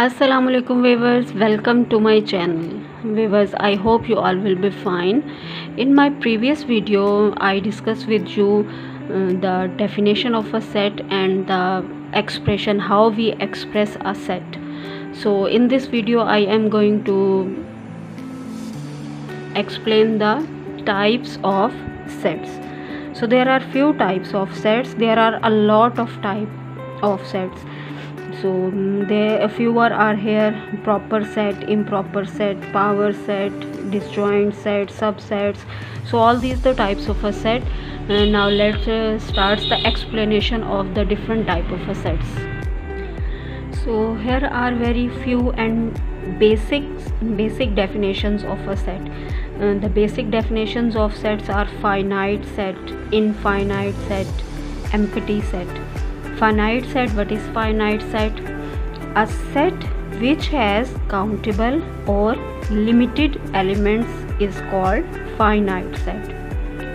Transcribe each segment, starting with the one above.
Assalamualaikum viewers, welcome to my channel. Viewers, I hope you all will be fine. In my previous video I discussed with you the definition of a set and the expression how we express a set. So in this video I am going to explain the types of sets. So there are few types of sets. There are a lot of type of sets. So there a few are here: proper set, improper set, power set, disjoint set, subsets. So all these the types of a set. And now let's start the explanation of the different type of a sets. So here are very few and basic definitions of a set. The basic definitions of sets are finite set, infinite set, empty set. Finite set. What is finite set? A set which has countable or limited elements is called finite set.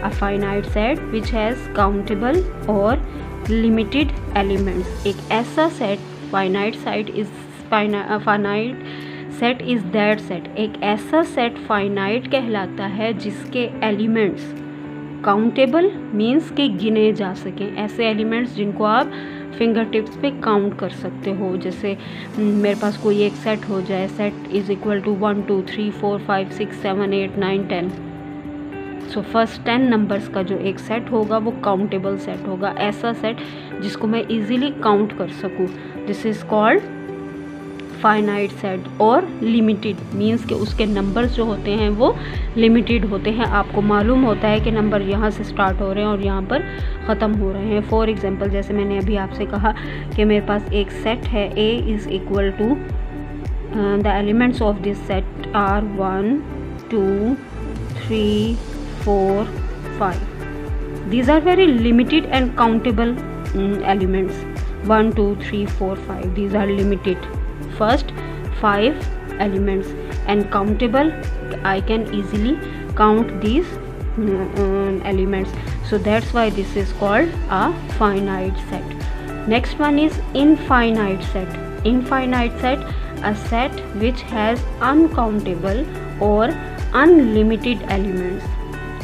A finite set which has countable और limited elements. एक ऐसा set finite set is finite set is that set. एक ऐसा set finite कहलाता है जिसके elements countable means के गिने जा सकें, ऐसे एलिमेंट्स जिनको आप फिंगर टिप्स पे काउंट कर सकते हो. जैसे मेरे पास कोई एक सेट हो जाए, set is equal to 1 2 3 4 5 6 7 8 9 10. So first 10 numbers का जो एक सेट होगा वो काउंटेबल सेट होगा, ऐसा सेट जिसको मैं इजीली काउंट कर सकूँ. This is called finite set. और लिमिटेड मीन्स कि उसके नंबर्स जो होते हैं वो लिमिटेड होते हैं. आपको मालूम होता है कि नंबर यहाँ से स्टार्ट हो रहे हैं और यहाँ पर ख़त्म हो रहे हैं. फॉर एग्जांपल जैसे मैंने अभी आपसे कहा कि मेरे पास एक सेट है, A is equal to the elements of this set are 1 2 3 4 5. These are very limited and countable elements. 1 2 3 4 5. These are limited. First 5 elements and countable. I can easily count these elements. So that's why this is called a finite set. Next one is infinite set. Infinite set, a set which has uncountable or unlimited elements.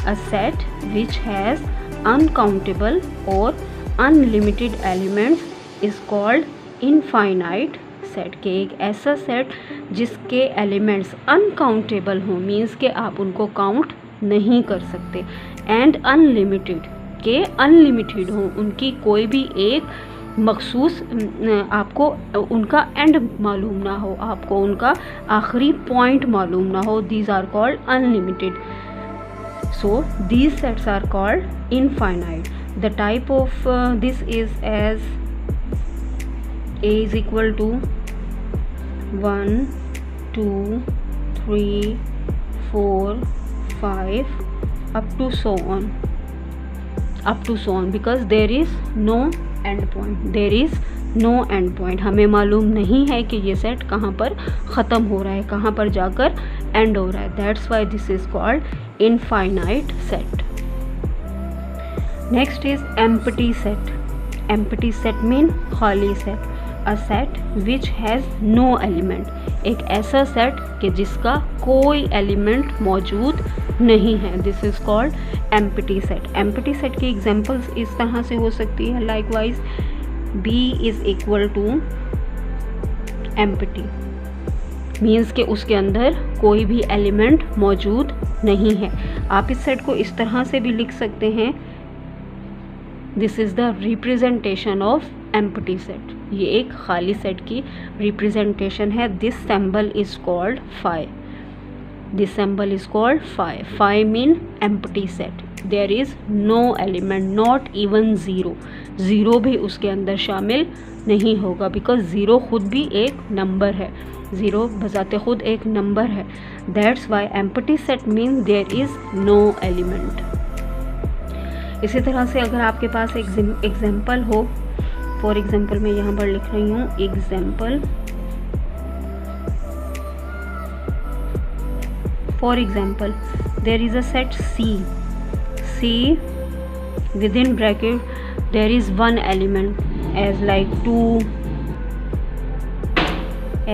A set which has uncountable or unlimited elements is called infinite set. के एक ऐसा set जिसके elements uncountable हों, means के आप उनको count नहीं कर सकते, एंड अनलिमिटेड के अनलिमिटेड हों, उनकी कोई भी एक मखसूस आपको उनका एंड मालूम ना हो, आपको उनका आखिरी पॉइंट मालूम ना हो. These are called unlimited. So these sets are called infinite. The type of this is as A is equal to 1 2 3 4 5 up to so on because there is no end point. There is no end point. हमें मालूम नहीं है कि ये set कहाँ पर ख़त्म हो रहा है, कहाँ पर जाकर एंड हो रहा है. That's why this is called infinite set. Next is empty set. Empty set mean खाली set. A set which has no element. एक ऐसा सेट कि जिसका कोई एलिमेंट मौजूद नहीं है. This is called empty set. Empty set की एग्जांपल्स इस तरह से हो सकती है. Likewise B is equal to empty means कि उसके अंदर कोई भी एलिमेंट मौजूद नहीं है. आप इस सेट को इस तरह से भी लिख सकते हैं. This is the representation of empty set. ये एक खाली सेट की रिप्रेजेंटेशन है. This symbol is called phi. This symbol is called phi. Phi mean empty set. There is no element, not even zero. Zero भी उसके अंदर शामिल नहीं होगा बिकॉज ज़ीरो खुद भी एक नंबर है. ज़ीरो बजाते खुद एक नंबर है. That's why empty set mean there is no element. इसी तरह से अगर आपके पास एक एग्जाम्पल हो, फॉर एग्जाम्पल मैं यहाँ पर लिख रही हूँ example. For example there is a set C with in bracket there is one element as like 2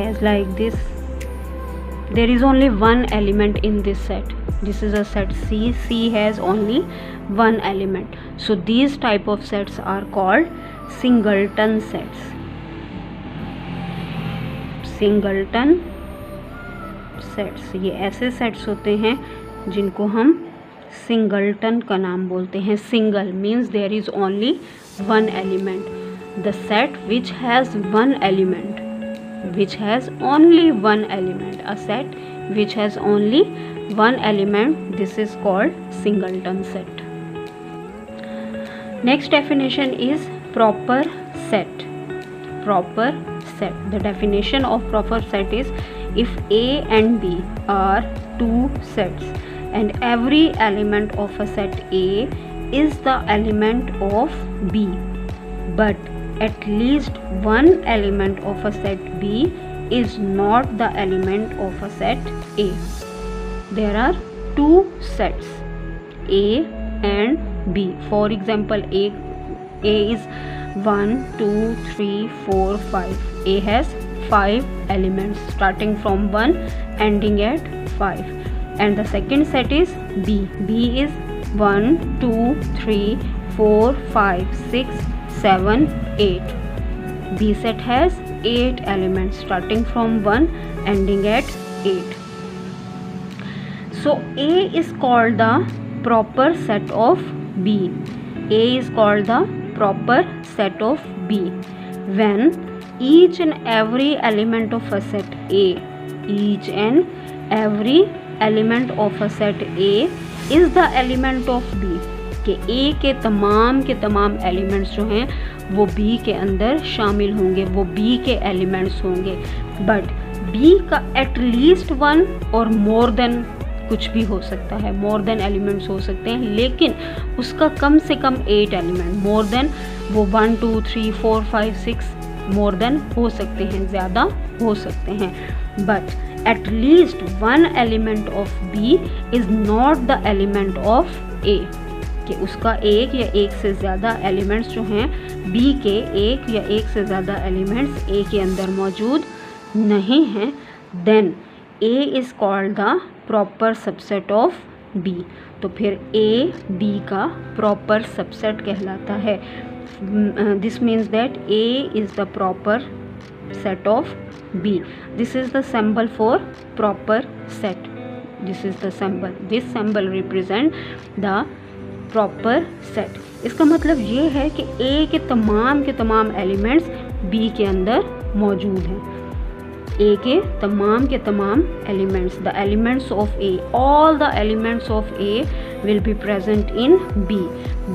as like this. There is only one element in this set. This is a set C. C has only one element. So these type of sets are called singleton sets. Singleton sets, ये ऐसे sets होते हैं जिनको हम singleton का नाम बोलते हैं. Single means there is only one element. The set which has one element, which has only one element, a set which has only one element, this is called singleton set. Next definition is proper set. Proper set, the definition of proper set is if A and B are two sets and every element of a set A is the element of B, but at least one element of a set B is not the element of a set A. There are two sets A and B. For example, A is 1, 2, 3, 4, 5. A has 5 elements starting from 1 ending at 5. And the second set is B. B is 1, 2, 3, 4, 5, 6, 7, 8. B set has 8 elements starting from 1 ending at 8. So A is called the proper set of B. A is called the proper set of B when each and every element of a set A, each and every element of a set A is the element of B. कि A के तमाम elements जो हैं वो B के अंदर शामिल होंगे, वो B के एलिमेंट्स होंगे. बट B का एटलीस्ट वन और मोर देन कुछ भी हो सकता है, मोर देन एलिमेंट्स हो सकते हैं, लेकिन उसका कम से कम 8 एलिमेंट, मोर देन वो 1, 2, 3, 4, 5, 6 मोर देन हो सकते हैं, ज़्यादा हो सकते हैं. But at least one element of B is not the element of A, कि उसका एक या एक से ज़्यादा एलिमेंट्स जो हैं B के एक या एक से ज़्यादा एलिमेंट्स A के अंदर मौजूद नहीं हैं, then A is called the proper subset of B. तो फिर A B का प्रॉपर सबसेट कहलाता है. This means that A is the proper set of B. This is the symbol for proper set. This is the symbol. This symbol represent the proper set. इसका मतलब ये है कि A के तमाम एलिमेंट्स B के अंदर मौजूद हैं. A के तमाम elements, the elements of A, all the elements of A will be present in B,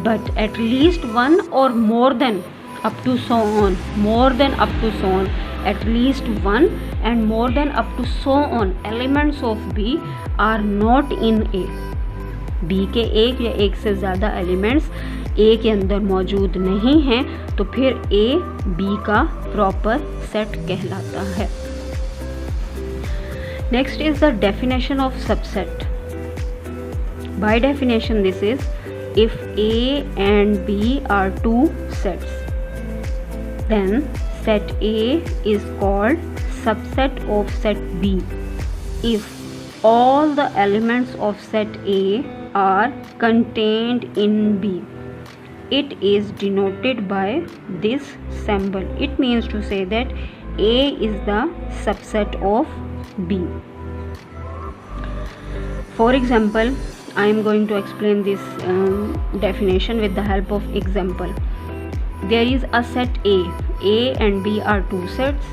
but at least one or more than up to so on, more than up to so on, at least one and more than up to so on elements of B are not in A. B के एक या एक से ज़्यादा elements A के अंदर मौजूद नहीं हैं, तो फिर A B का प्रॉपर सेट कहलाता है. Next is the definition of subset. By definition, this is if A and B are two sets, then set A is called subset of set B if all the elements of set A are contained in B. It is denoted by this symbol. It means to say that A is the subset of B. For example, I am going to explain this definition with the help of example. There is a set A. A and B are two sets.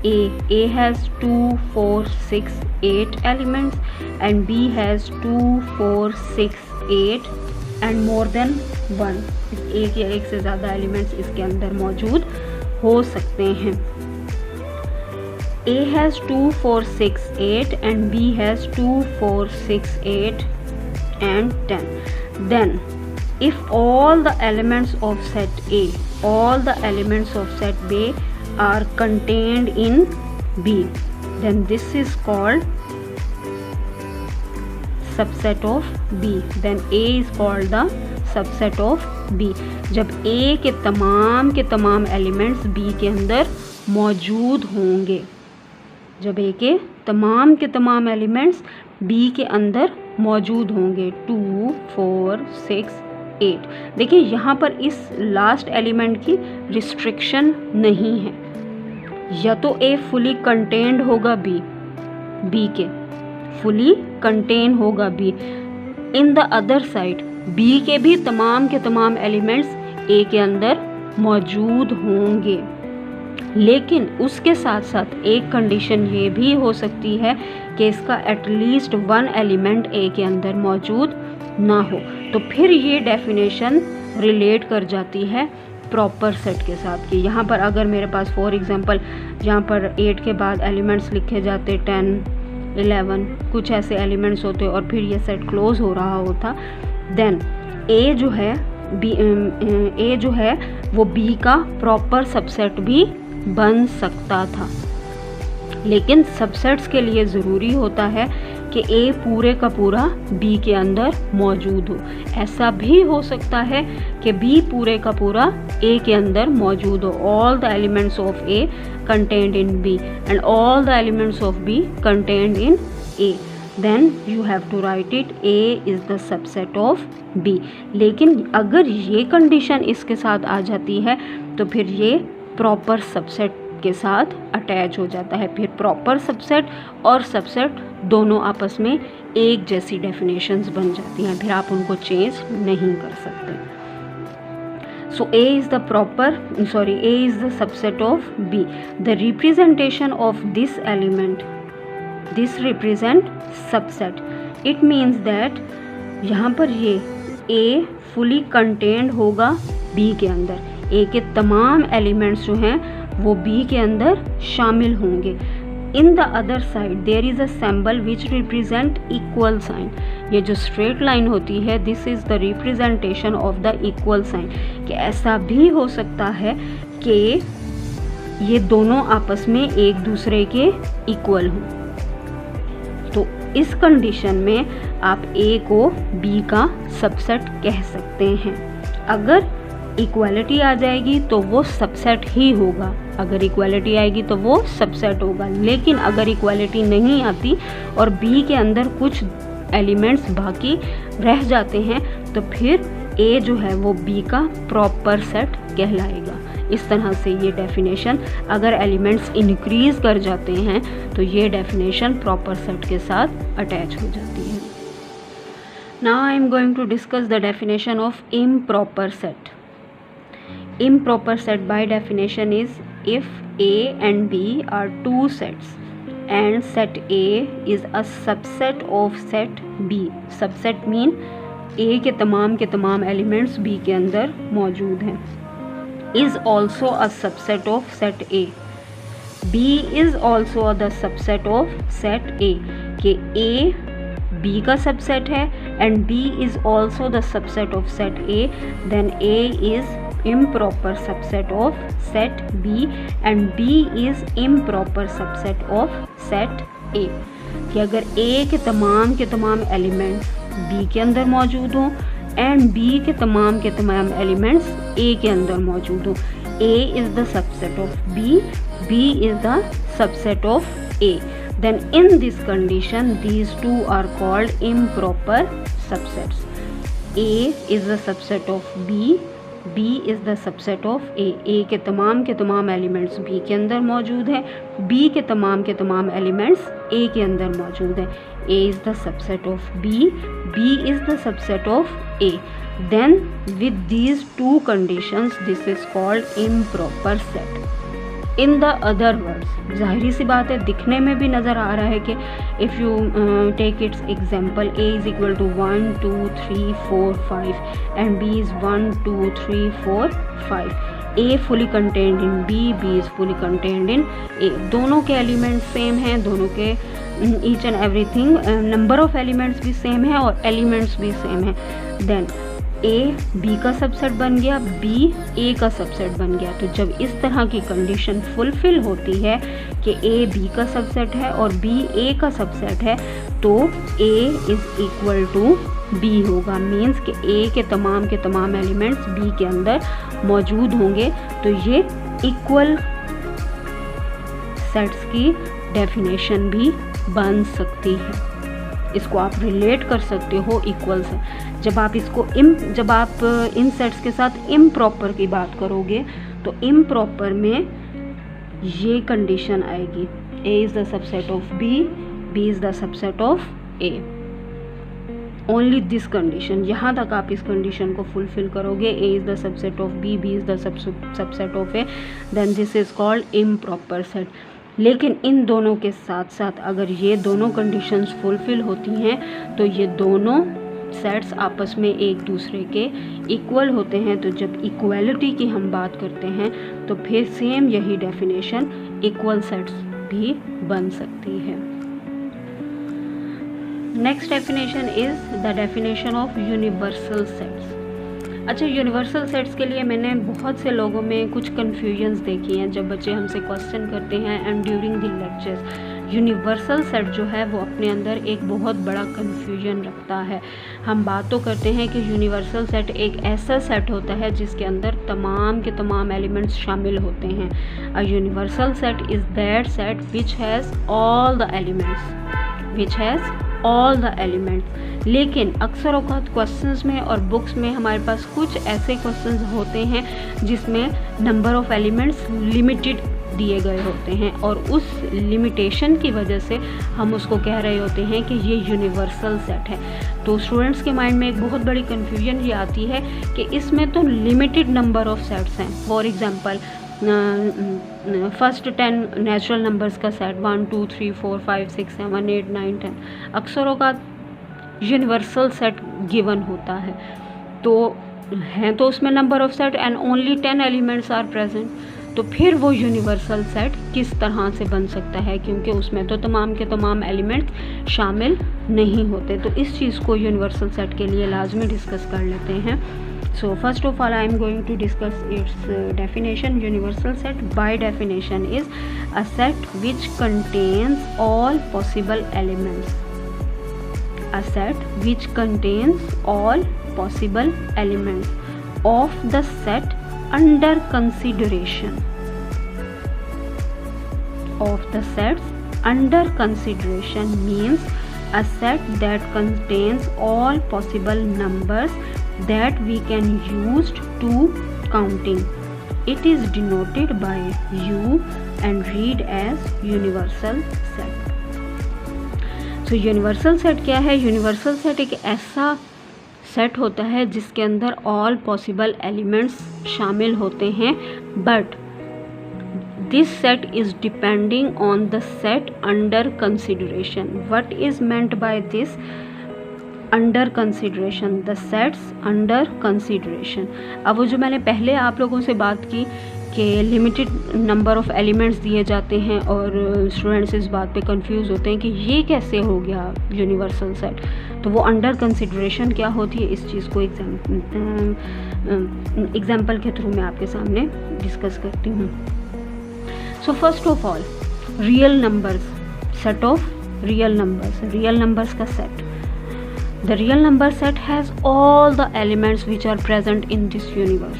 A has 2, 4, 6, 8 elements and B has 2, 4, 6, 8 and more than 1. एक या एक से ज़्यादा elements इसके अंदर मौजूद हो सकते हैं. A has 2, 4, 6, 8 and B has 2, 4, 6, 8 and 10. Then if all the elements of set A, all the elements of set B are contained in B, then this is called subset of B. Then A is called the subset of B. जब A के तमाम elements B के अंदर मौजूद होंगे, जब ए के तमाम एलिमेंट्स बी के अंदर मौजूद होंगे। 2, 4, 6, 8। देखिए यहाँ पर इस लास्ट एलिमेंट की रिस्ट्रिक्शन नहीं है, या तो ए फुली कंटेन्ड होगा बी के फुली कंटेन होगा B. In the other side B के भी तमाम एलिमेंट्स ए के अंदर मौजूद होंगे, लेकिन उसके साथ साथ एक कंडीशन ये भी हो सकती है कि इसका एटलीस्ट 1 एलिमेंट ए के अंदर मौजूद ना हो। तो फिर ये डेफिनेशन रिलेट कर जाती है प्रॉपर सेट के साथ कि यहाँ पर अगर मेरे पास फॉर एग्जांपल यहाँ पर 8 के बाद एलिमेंट्स लिखे जाते 10, 11 कुछ ऐसे एलिमेंट्स होते और फिर ये सेट क्लोज हो रहा होता, देन ए जो है वो बी का प्रॉपर सबसेट भी बन सकता था। लेकिन सबसेट्स के लिए ज़रूरी होता है कि ए पूरे का पूरा बी के अंदर मौजूद हो। ऐसा भी हो सकता है कि बी पूरे का पूरा ए के अंदर मौजूद हो। All the elements of A contained in B and all the elements of B contained in A, then you have to write it A is the subset of B. लेकिन अगर ये कंडीशन इसके साथ आ जाती है तो फिर ये प्रॉपर सबसेट के साथ अटैच हो जाता है। फिर प्रॉपर सबसेट और सबसेट दोनों आपस में एक जैसी डेफिनेशंस बन जाती हैं, फिर आप उनको चेंज नहीं कर सकते। So A is the subset of B. The representation of this element, this represent subset. It means that यहाँ पर ये ए फुली कंटेन्ड होगा बी के अंदर, ए के तमाम एलिमेंट्स जो हैं वो बी के अंदर शामिल होंगे। In the other side there is a symbol which represent equal sign. ये जो स्ट्रेट लाइन होती है, this is the representation of the equal sign. कि ऐसा भी हो सकता है कि ये दोनों आपस में एक दूसरे के इक्वल हों, तो इस कंडीशन में आप ए को बी का सबसेट कह सकते हैं। अगर इक्वालिटी आ जाएगी तो वो सबसेट ही होगा, अगर इक्वालिटी आएगी तो वो सबसेट होगा। लेकिन अगर इक्वालिटी नहीं आती और बी के अंदर कुछ एलिमेंट्स बाकी रह जाते हैं तो फिर ए जो है वो बी का प्रॉपर सेट कहलाएगा। इस तरह से ये डेफिनेशन, अगर एलिमेंट्स इंक्रीज कर जाते हैं तो ये डेफिनेशन प्रॉपर सेट के साथ अटैच हो जाती है। Now I am going to discuss the definition of improper set. Improper set by definition is if A and B are two sets and set A is a subset of set B. Subset mean A के तमाम elements B के अंदर मौजूद हैं। Is also a subset of set A. B is also the subset of set A. कि A B का subset है and B is also the subset of set A, then A is improper subset of set B and B is improper subset of set A। कि अगर A के तमाम elements B के अंदर मौजूद हों एंड B के तमाम एलिमेंट्स A के अंदर मौजूद हों, A is the subset of B, B is the subset of A, then in this condition these two are called improper subsets। A is the subset of B, B is the subset of A। A के तमाम elements B के अंदर मौजूद है, B के तमाम elements A के अंदर मौजूद है। A is the subset of B, B is the subset of A। Then with these two conditions this is called improper set। In the other words, जाहिर सी बात है, दिखने में भी नज़र आ रहा है कि if you take its example, A is equal to 1, 2, 3, 4, 5 and B is 1, 2, 3, 4, 5। A fully contained in B, B is fully contained in A। दोनों के एलिमेंट्स सेम हैं, दोनों के each and everything, number of elements भी same है और elements भी same है। देन ए बी का सबसेट बन गया, बी ए का सबसेट बन गया। तो जब इस तरह की कंडीशन फुलफिल होती है कि ए बी का सबसेट है और बी ए का सबसेट है तो A is equal to B होगा। मीन्स कि ए के तमाम एलिमेंट्स बी के अंदर मौजूद होंगे, तो ये इक्वल सेट्स की डेफिनेशन भी बन सकती है। इसको आप रिलेट कर सकते हो इक्वल से। जब आप इन सेट्स के साथ इम्प्रॉपर की बात करोगे तो इम्प्रॉपर में ये कंडीशन आएगी, A is the subset of B, B is the subset of A। Only this condition, यहाँ तक आप इस कंडीशन को फुलफिल करोगे, A is the subset of B, B is the subset of A, then this is called improper set. लेकिन इन दोनों के साथ साथ अगर ये दोनों कंडीशंस फुलफिल होती हैं तो ये दोनों सेट्स आपस में एक दूसरे के इक्वल होते हैं। तो जब इक्वलिटी की हम बात करते हैं तो फिर सेम यही डेफिनेशन इक्वल सेट्स भी बन सकती है। Next definition is the definition of universal sets. अच्छा, यूनिवर्सल सेट्स के लिए मैंने बहुत से लोगों में कुछ कन्फ्यूजन्स देखी हैं जब बच्चे हमसे क्वेश्चन करते हैं and during the lectures. Universal set जो है वो अपने अंदर एक बहुत बड़ा कन्फ्यूजन रखता है। हम बात तो करते हैं कि यूनिवर्सल सेट एक ऐसा सेट होता है जिसके अंदर तमाम के तमाम एलिमेंट्स शामिल होते हैं। A universal set is that set which has all the elements. लेकिन अक्सर औक़ात क्वेश्चंस में और बुक्स में हमारे पास कुछ ऐसे क्वेश्चंस होते हैं जिसमें नंबर ऑफ़ एलिमेंट्स लिमिटेड दिए गए होते हैं और उस लिमिटेशन की वजह से हम उसको कह रहे होते हैं कि ये यूनिवर्सल सेट है। तो स्टूडेंट्स के माइंड में एक बहुत बड़ी कन्फ्यूजन ये आती है कि इसमें तो लिमिटेड नंबर ऑफ़ सेट्स हैं। For example first 10 natural numbers का सेट 1 2 3 4 5 6 7 8 9 10 अक्सर औक़ात यूनिवर्सल सेट गिवन होता है। तो उसमें number of set and only 10 elements are present. तो फिर वो यूनिवर्सल सेट किस तरह से बन सकता है, क्योंकि उसमें तो तमाम के तमाम एलिमेंट्स शामिल नहीं होते। तो इस चीज़ को यूनिवर्सल सेट के लिए लाजमी डिस्कस कर लेते हैं। So first of all I am going to discuss its definition. Universal set by definition is a set which contains all possible elements. A set which contains all possible elements of the set under consideration. Of the sets under consideration means a set that contains all possible numbers that we can use to counting. It is denoted by U and read as universal set. So universal set क्या है? Universal set एक ऐसा set होता है जिसके अंदर all possible elements शामिल होते हैं, but this set is depending on the set under consideration. What is meant by this under consideration? The sets under consideration. अब वो जो मैंने पहले आप लोगों से बात की कि लिमिटेड नंबर ऑफ़ एलिमेंट्स दिए जाते हैं और स्टूडेंट्स इस बात पे कंफ्यूज होते हैं कि ये कैसे हो गया यूनिवर्सल सेट। तो वो अंडर कंसिडरेशन क्या होती है, इस चीज़ को एग्जाम्पल के थ्रू मैं आपके सामने डिस्कस करती हूँ। So first of all, real numbers, set of real numbers का set. The real number set has all the elements which are present in this universe.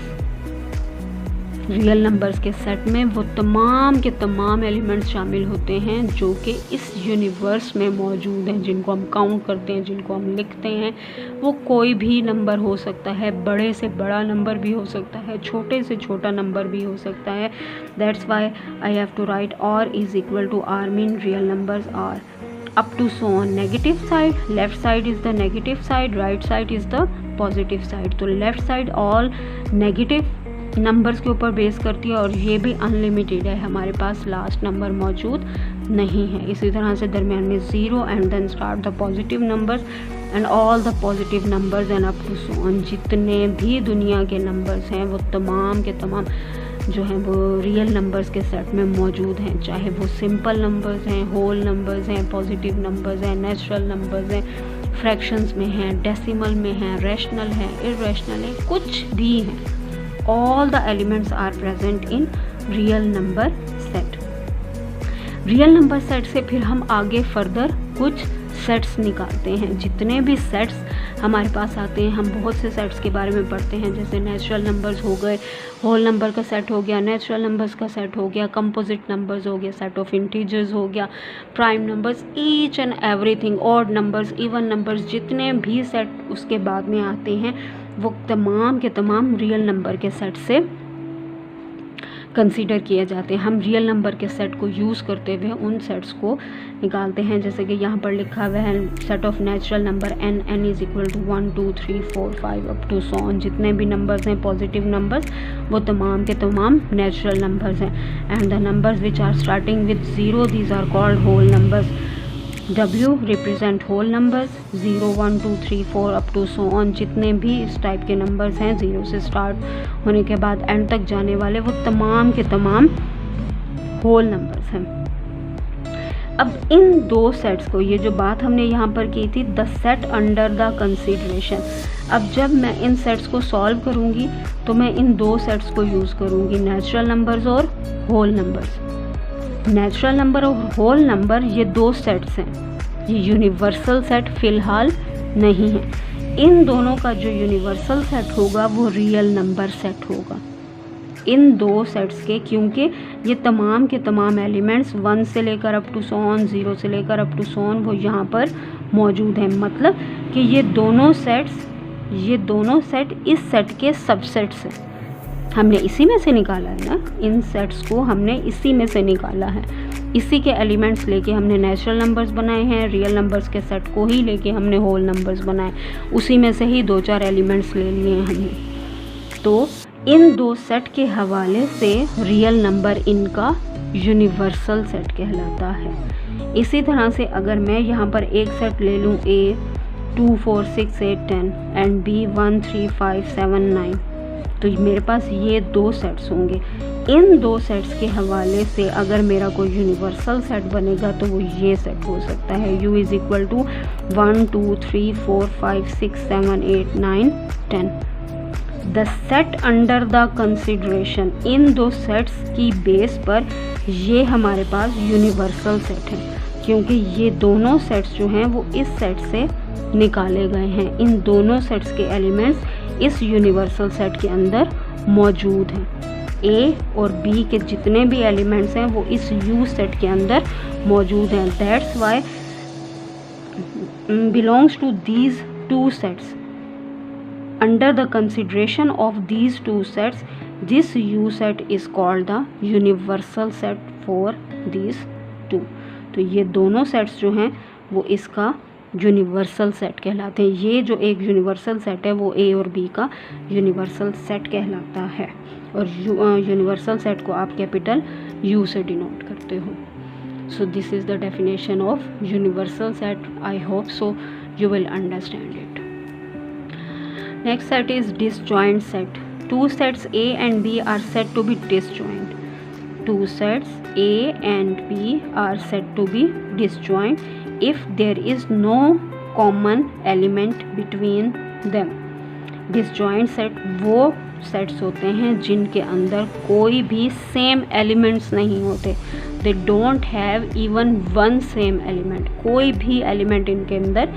Real numbers के सेट में वो तमाम के तमाम एलिमेंट्स शामिल होते हैं जो कि इस यूनिवर्स में मौजूद हैं, जिनको हम काउंट करते हैं, जिनको हम लिखते हैं। वो कोई भी नंबर हो सकता है, बड़े से बड़ा नंबर भी हो सकता है, छोटे से छोटा नंबर भी हो सकता है। That's why I have to write R is equal to R mean real numbers are up to so on. Negative side, left side is the negative side, right side is the positive side. तो left side all negative numbers के ऊपर base करती है और ये भी unlimited है, हमारे पास लास्ट नंबर मौजूद नहीं है। इसी तरह से दरमियान में zero and then start the positive numbers and all the positive numbers and up to so on. जितने भी दुनिया के नंबर्स हैं वो तमाम के तमाम जो हैं वो रियल नंबर्स के सेट में मौजूद हैं, चाहे वो सिंपल नंबर्स हैं, होल नंबर्स हैं, पॉजिटिव नंबर्स हैं, नेचुरल नंबर्स हैं, फ्रैक्शंस में हैं, डेसिमल में हैं, रैशनल हैं, इररेशनल हैं, कुछ भी हैं। All the elements are present in real number set. Real number set से फिर हम आगे फर्दर कुछ सेट्स निकालते हैं। जितने भी सेट्स हमारे पास आते हैं, हम बहुत से सेट्स के बारे में पढ़ते हैं, जैसे नेचुरल नंबर्स हो गए, होल नंबर का सेट हो गया, नेचुरल नंबर्स का सेट हो गया, कंपोजिट नंबर्स हो गया, सेट ऑफ इंटीजर्स हो गया, prime numbers, each and everything, odd numbers, even numbers, जितने भी सेट उसके बाद में आते हैं वो तमाम के तमाम रियल नंबर के सेट से कंसीडर किए जाते हैं। हम रियल नंबर के सेट को यूज़ करते हुए उन सेट्स को निकालते हैं, जैसे कि यहाँ पर लिखा हुआ है set of natural number n is equal to 1 2 3 4 5 up to so on. जितने भी नंबर्स हैं पॉजिटिव नंबर्स वो तमाम के तमाम नेचुरल नंबर्स हैं। And the numbers which are starting with 0 these are called whole numbers. W represent whole numbers, 0 1 2 3 4 up to so on. जितने भी इस टाइप के नंबर्स हैं 0 से स्टार्ट होने के बाद एंड तक जाने वाले वो तमाम के तमाम होल नंबर्स हैं। अब इन दो सेट्स को, ये जो बात हमने यहाँ पर की थी, the set under the consideration, अब जब मैं इन सेट्स को सॉल्व करूँगी तो मैं इन दो सेट्स को यूज़ करूँगी, नेचुरल नंबर्स और होल नंबर्स। नेचुरल नंबर और होल नंबर ये दो सेट्स हैं, ये यूनिवर्सल सेट फ़िलहाल नहीं है। इन दोनों का जो यूनिवर्सल सेट होगा वो रियल नंबर सेट होगा इन दो सेट्स के, क्योंकि ये तमाम के तमाम एलिमेंट्स 1 से लेकर अप टू सो ऑन, 0 से लेकर अप टू सो ऑन वो यहाँ पर मौजूद हैं। मतलब कि ये दोनों सेट इस सेट के सबसेट्स हैं। हमने इसी में से निकाला है ना, इन सेट्स को हमने इसी में से निकाला है। इसी के एलिमेंट्स लेके हमने नेचुरल नंबर्स बनाए हैं, रियल नंबर्स के सेट को ही लेके हमने होल नंबर्स बनाए, उसी में से ही 2-4 एलिमेंट्स ले लिए हैं हमने। तो इन दो सेट के हवाले से रियल नंबर इनका यूनिवर्सल सेट कहलाता है। इसी तरह से अगर मैं यहाँ पर एक सेट ले लूँ A 2 4 6 8 10 एंड B 1 3 5 7 9, तो मेरे पास ये दो सेट्स होंगे। इन दो सेट्स के हवाले से अगर मेरा कोई यूनिवर्सल सेट बनेगा तो वो ये सेट हो सकता है, U is equal to 1 2 3 4 5 6 7 8 9 10। The set under the consideration, इन दो सेट्स की बेस पर ये हमारे पास यूनिवर्सल सेट है, क्योंकि ये दोनों सेट्स जो हैं वो इस सेट से निकाले गए हैं। इन दोनों सेट्स के एलिमेंट्स इस यूनिवर्सल सेट के अंदर मौजूद हैं। A और B के जितने भी एलिमेंट्स हैं वो इस U सेट के अंदर मौजूद हैं। That's why belongs to these two sets. Under the consideration of these two sets, this U set is called the universal set for these two. तो ये दोनों सेट्स जो हैं वो इसका यूनिवर्सल सेट कहलाते हैं। ये जो एक यूनिवर्सल सेट है वो A और B का यूनिवर्सल सेट कहलाता है, और यूनिवर्सल सेट को आप कैपिटल U से डिनोट करते हो। सो this is the definition of universal set. I hope so you will understand it. Next set is disjoint set. Two sets A and B are said to be disjoint. Two sets A and B are said to be disjoint if there is no common element between them. Disjoint set वो sets होते हैं जिनके अंदर कोई भी same elements नहीं होते. They don't have even one same element. कोई भी एलिमेंट इनके अंदर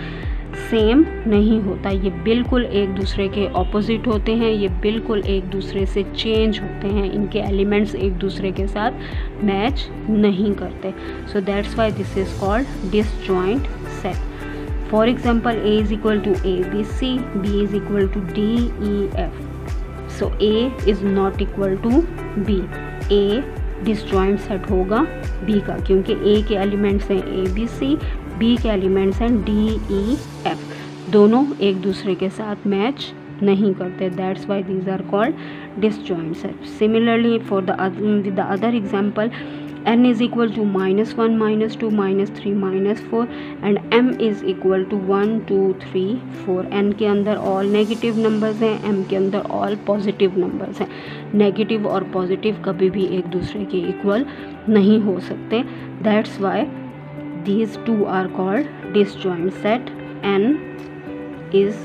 सेम नहीं होता. ये बिल्कुल एक दूसरे के ऑपोजिट होते हैं. ये बिल्कुल एक दूसरे से चेंज होते हैं. इनके एलिमेंट्स एक दूसरे के साथ मैच नहीं करते. So that's why this is called disjoint set. For example A is equal to ABC, B is equal to D, E, F. So A is not equal to B. A disjoint set होगा B का, क्योंकि A के elements हैं ABC, B के elements हैं D, E, F. दोनों एक दूसरे के साथ मैच नहीं करते. That's why these are called disjoint set. Similarly for the other example, n is equal to -1, -2, -3, -4 and m is equal to 1, 2, 3, 4. n के अंदर ऑल नेगेटिव नंबर्स हैं, m के अंदर ऑल पॉजिटिव नंबर्स हैं. नेगेटिव और positive कभी भी एक दूसरे के इक्वल नहीं हो सकते. That's why these two are called disjoint set. n is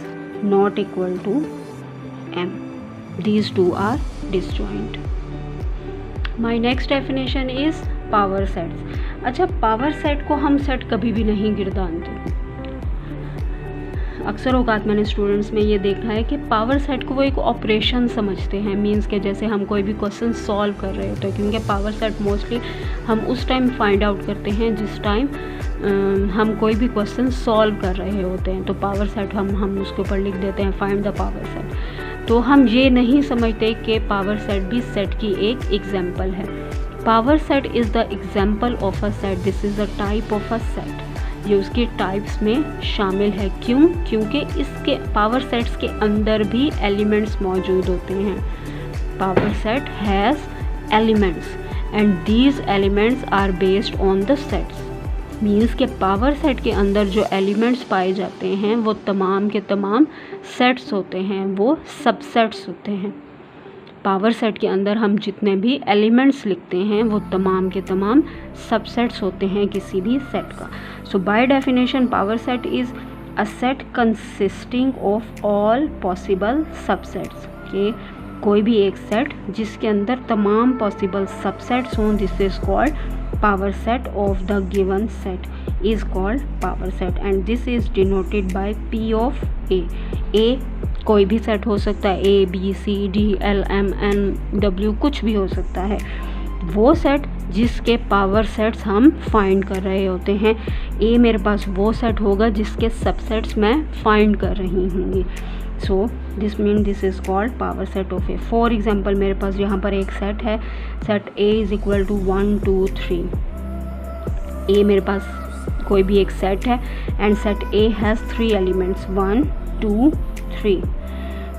not equal to m. These two are disjoint. My next definition is power sets. अच्छा, पावर सेट को हम सेट कभी भी नहीं गिरदानते. अक्सर औकात मैंने स्टूडेंट्स में ये देखा है कि पावर सेट को वो एक ऑपरेशन समझते हैं, मींस के जैसे हम कोई भी क्वेश्चन सॉल्व कर रहे होते हैं, क्योंकि पावर सेट मोस्टली हम उस टाइम फाइंड आउट करते हैं जिस टाइम हम कोई भी क्वेश्चन सॉल्व कर रहे होते हैं, तो पावर सेट हम उसके ऊपर लिख देते हैं फाइंड द पावर सेट। तो हम ये नहीं समझते कि पावर सेट भी सेट की एक एग्जाम्पल है। Power set is the example of a set, this is the type of a set, ये उसके टाइप्स में शामिल है। क्यों? क्योंकि इसके पावर सेट्स के अंदर भी एलिमेंट्स मौजूद होते हैं। Power set has elements and these elements are based on the sets, means के पावर सेट के अंदर जो एलिमेंट्स पाए जाते हैं वो तमाम के तमाम सेट्स होते हैं, वो सबसेट्स होते हैं। पावर सेट के अंदर हम जितने भी एलिमेंट्स लिखते हैं वो तमाम के तमाम सबसेट्स होते हैं किसी भी सेट का। So by definition power set is a set consisting of all possible subsets, के कोई भी एक सेट जिसके अंदर तमाम पॉसिबल सबसेट्स हों, this is called power set of the given set is called power set and this is denoted by P of A। A कोई भी सेट हो सकता है, A B C D L M N W कुछ भी हो सकता है। वो सेट जिसके पावर सेट्स हम फाइंड कर रहे होते हैं। A मेरे पास वो सेट होगा जिसके सबसेट्स मैं फाइंड कर रही हूँगी। So this mean this is called power set of A। For example मेरे पास यहाँ पर एक सेट है, set A is equal to 1 2 3। A मेरे पास कोई भी एक सेट है and set A has 3 elements 1 2 3।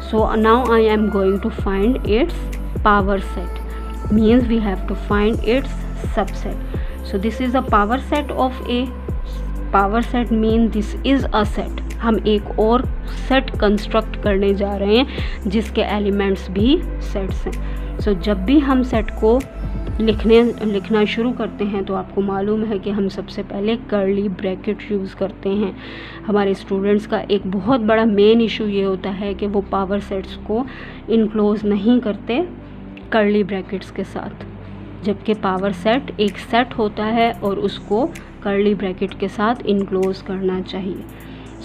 So now I am going to find its power set, means we have to find its subset. So this is a power set of A. Power set mean this is a set. हम एक और set construct करने जा रहे हैं जिसके elements भी sets हैं। सो जब भी हम सेट को लिखना शुरू करते हैं तो आपको मालूम है कि हम सबसे पहले कर्ली ब्रैकेट यूज़ करते हैं। हमारे स्टूडेंट्स का एक बहुत बड़ा मेन इशू ये होता है कि वो पावर सेट्स को इनक्लोज नहीं करते कर्ली ब्रैकेट्स के साथ, जबकि पावर सेट एक सेट होता है और उसको कर्ली ब्रैकेट के साथ इनक्लोज करना चाहिए।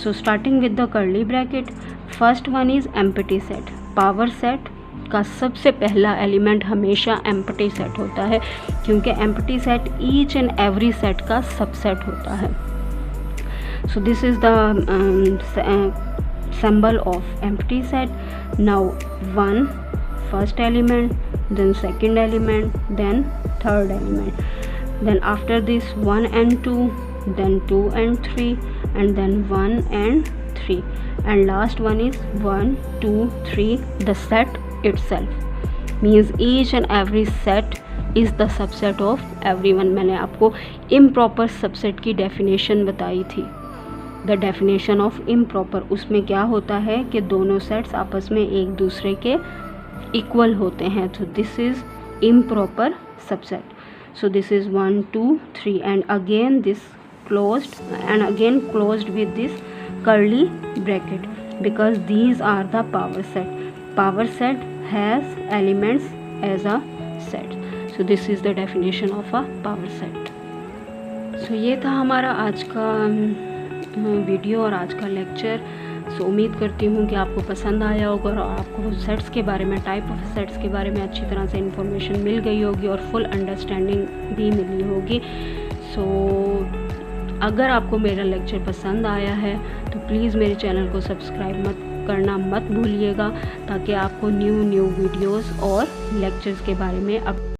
So starting with the curly bracket, first one is empty set. Power set का सबसे पहला एलिमेंट हमेशा एम्प्टी सेट होता है, क्योंकि empty set each and every set का सबसेट होता है। सो this is the symbol of empty set. Now 1 first element, then second element, then third element, then after this 1 and 2, then 2 and 3, and then 1 and 3, and last one is 1 2 3, the set itself, means each and every set is the subset of everyone। मैंने आपको improper subset की definition बताई थी, the definition of improper. उसमें क्या होता है कि दोनों सेट्स आपस में एक दूसरे के इक्वल होते हैं, तो this is improper subset. So this is 1 2 3 and again this closed and again closed with this curly bracket, because these are the power set. Power set has elements as a set. So this is the definition of a power set. So ये था हमारा आज का video और आज का lecture. सो उम्मीद करती हूँ कि आपको पसंद आया होगा और आपको सेट्स के बारे में, टाइप ऑफ सेट्स के बारे में अच्छी तरह से इन्फॉर्मेशन मिल गई होगी और फुल अंडरस्टैंडिंग भी मिली होगी। सो अगर आपको मेरा लेक्चर पसंद आया है तो प्लीज़ मेरे चैनल को सब्सक्राइब करना मत भूलिएगा, ताकि आपको न्यू वीडियोस और लेक्चर्स के बारे में